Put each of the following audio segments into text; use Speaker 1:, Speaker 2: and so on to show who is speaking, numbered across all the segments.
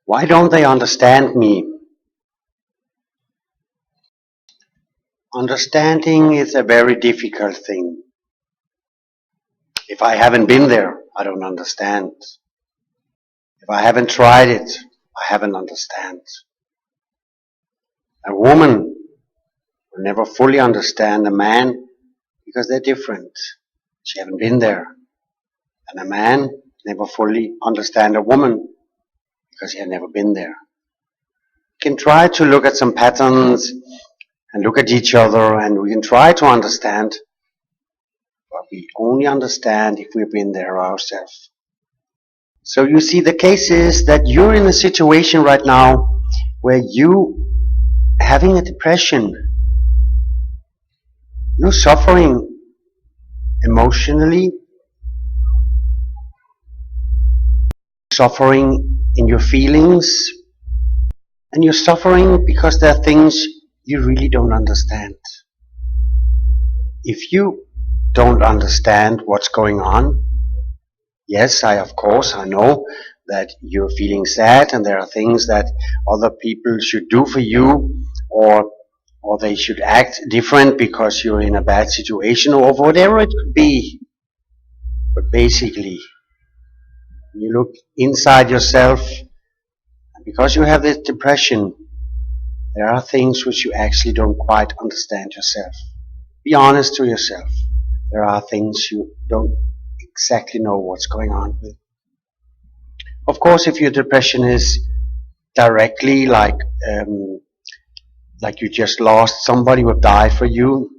Speaker 1: Why don't they understand me? Understanding is a very difficult thing. If I haven't been there, I don't understand. If I haven't tried it, I haven't understand. A woman will never fully understand a man because they're different. She haven't been there. And a man never fully understand a woman because he had never been there. We can try to look at some patterns and look at each other, and we can try to understand, but we only understand if we've been there ourselves. So you see, the case is that you're in a situation right now where you having a depression, you're suffering emotionally, suffering in your feelings, and you're suffering because there are things you really don't understand. If you don't understand what's going on, yes, I know that you're feeling sad and there are things that other people should do for you, or they should act different because you're in a bad situation, or whatever it could be. But basically, you look inside yourself, and because you have this depression, there are things which you actually don't quite understand yourself. Be honest to yourself. There are things you don't exactly know what's going on with. Of course, if your depression is directly like you just lost somebody who died for you,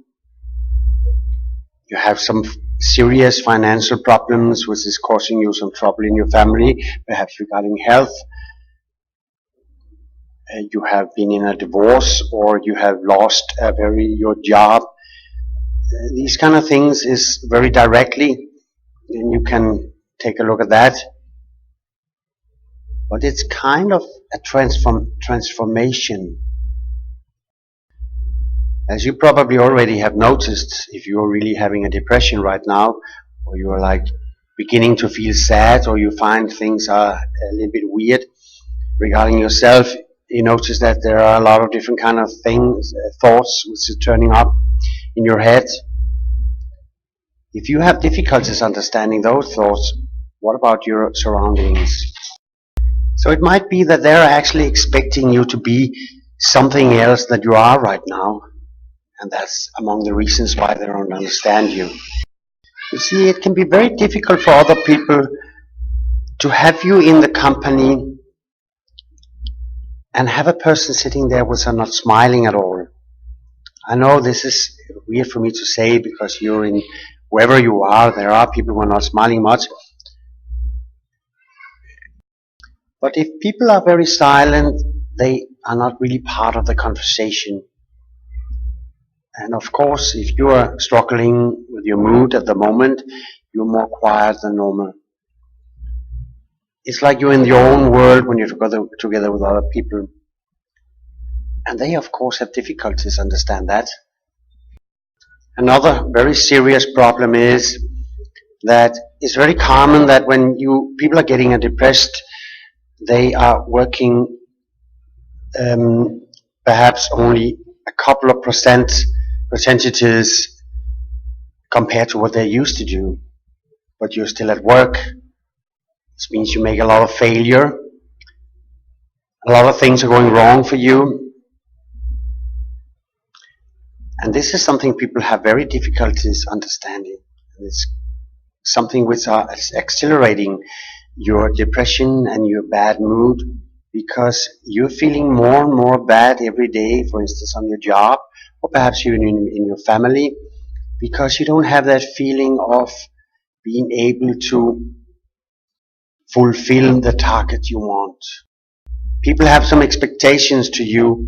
Speaker 1: you have some serious financial problems which is causing you some trouble in your family, perhaps regarding health, you have been in a divorce, or you have lost your job. These kind of things is very directly, and you can take a look at that. But it's kind of a transformation. As you probably already have noticed, if you're really having a depression right now, or you're like beginning to feel sad, or you find things are a little bit weird regarding yourself, you notice that there are a lot of different kind of things, thoughts which are turning up in your head. If you have difficulties understanding those thoughts, what about your surroundings? So it might be that they're actually expecting you to be something else that you are right now, and that's among the reasons why they don't understand you. You see, it can be very difficult for other people to have you in the company and have a person sitting there who's not smiling at all. I know this is weird for me to say because you're in wherever you are, there are people who are not smiling much. But if people are very silent, they are not really part of the conversation. And of course, if you are struggling with your mood at the moment, you're more quiet than normal. It's like you're in your own world when you're together with other people. And they, of course, have difficulties understand that. Another very serious problem is that it's very common that when people are getting depressed, they are working perhaps only a couple of percentages compared to what they used to do. But you're still at work. This means you make a lot of failure. A lot of things are going wrong for you. And this is something people have very difficulties understanding. It's something which is accelerating your depression and your bad mood, because you're feeling more and more bad every day, for instance, on your job, or perhaps even in your family, because you don't have that feeling of being able to fulfill the target you want. People have some expectations to you,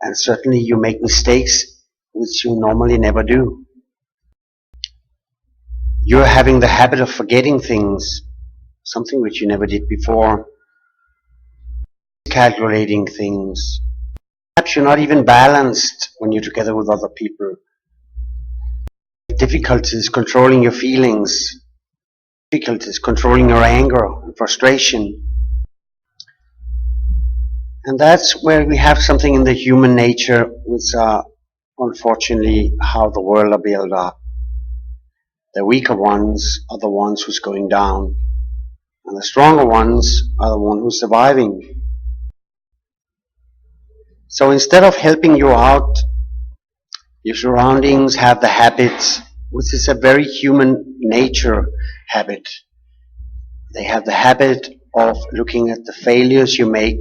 Speaker 1: and certainly you make mistakes which you normally never do. You're having the habit of forgetting things, something which you never did before. Calculating things. Perhaps you're not even balanced when you're together with other people. Difficulties controlling your feelings. Difficulties controlling your anger and frustration. And that's where we have something in the human nature which are unfortunately how the world are built up. The weaker ones are the ones who's going down, and the stronger ones are the ones who's surviving. So instead of helping you out, your surroundings have the habits, which is a very human nature habit. They have the habit of looking at the failures you make.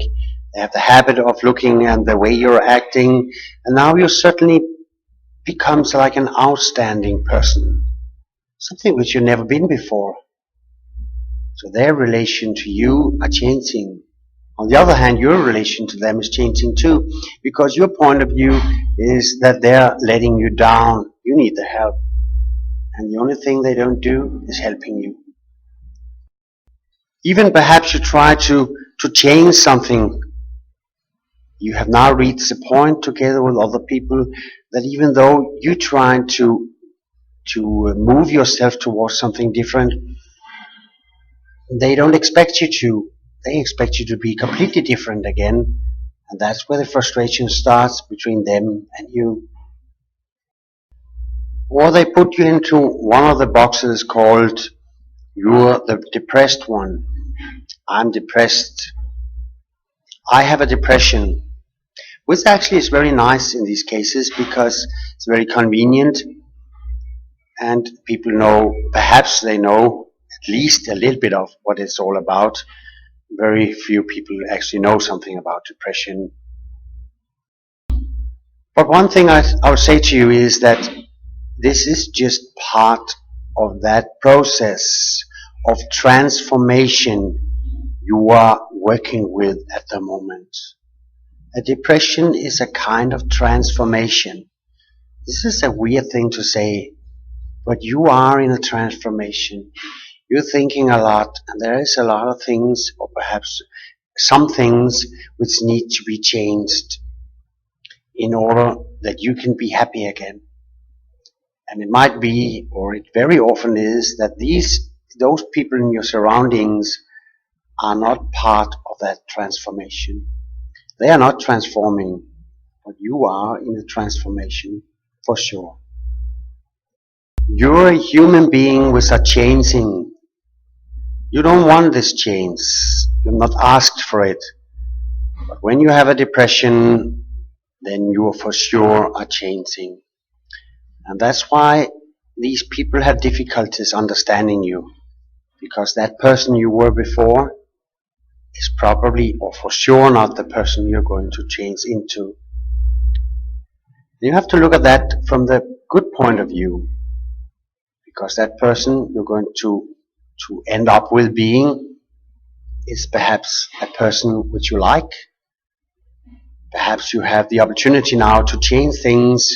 Speaker 1: They have the habit of looking at the way you're acting. And now you certainly becomes like an outstanding person, something which you've never been before. So their relation to you are changing. On the other hand, your relation to them is changing too, because your point of view is that they're letting you down. You need the help. And the only thing they don't do is helping you. Even perhaps you try to change something. You have now reached the point together with other people that even though you try to move yourself towards something different, they don't expect you to. They expect you to be completely different again. And that's where the frustration starts between them and you. Or they put you into one of the boxes called you're the depressed one. I'm depressed. I have a depression. Which actually is very nice in these cases because it's very convenient and people know, perhaps they know at least a little bit of what it's all about. Very few people actually know something about depression. But one thing I would say to you is that this is just part of that process of transformation you are working with at the moment. A depression is a kind of transformation. This is a weird thing to say, but you are in a transformation. You're thinking a lot, and there is a lot of things, or perhaps some things, which need to be changed in order that you can be happy again. And it might be, or it very often is, that those people in your surroundings are not part of that transformation. They are not transforming, but you are in a transformation for sure. You're a human being with a changing. You don't want this change. You're not asked for it. But when you have a depression, then you for sure are changing. And that's why these people have difficulties understanding you. Because that person you were before is probably or for sure not the person you're going to change into. You have to look at that from the good point of view. Because that person you're going to end up with being is perhaps a person which you like. Perhaps you have the opportunity now to change things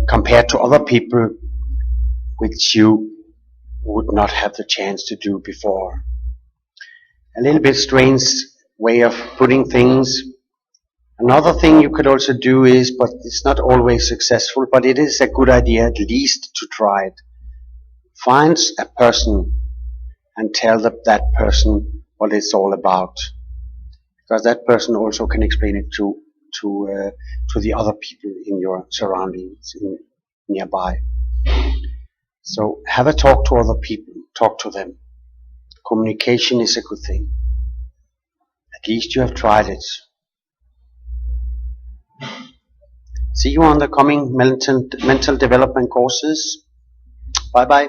Speaker 1: compared to other people which you would not have the chance to do before. A little bit strange way of putting things. Another thing you could also do is, but it's not always successful, but it is a good idea at least to try it. Find a person and tell that person what it's all about. Because that person also can explain it to the other people in your surroundings, nearby. So have a talk to other people, talk to them. Communication is a good thing. At least you have tried it. See you on the coming mental development courses. Bye bye.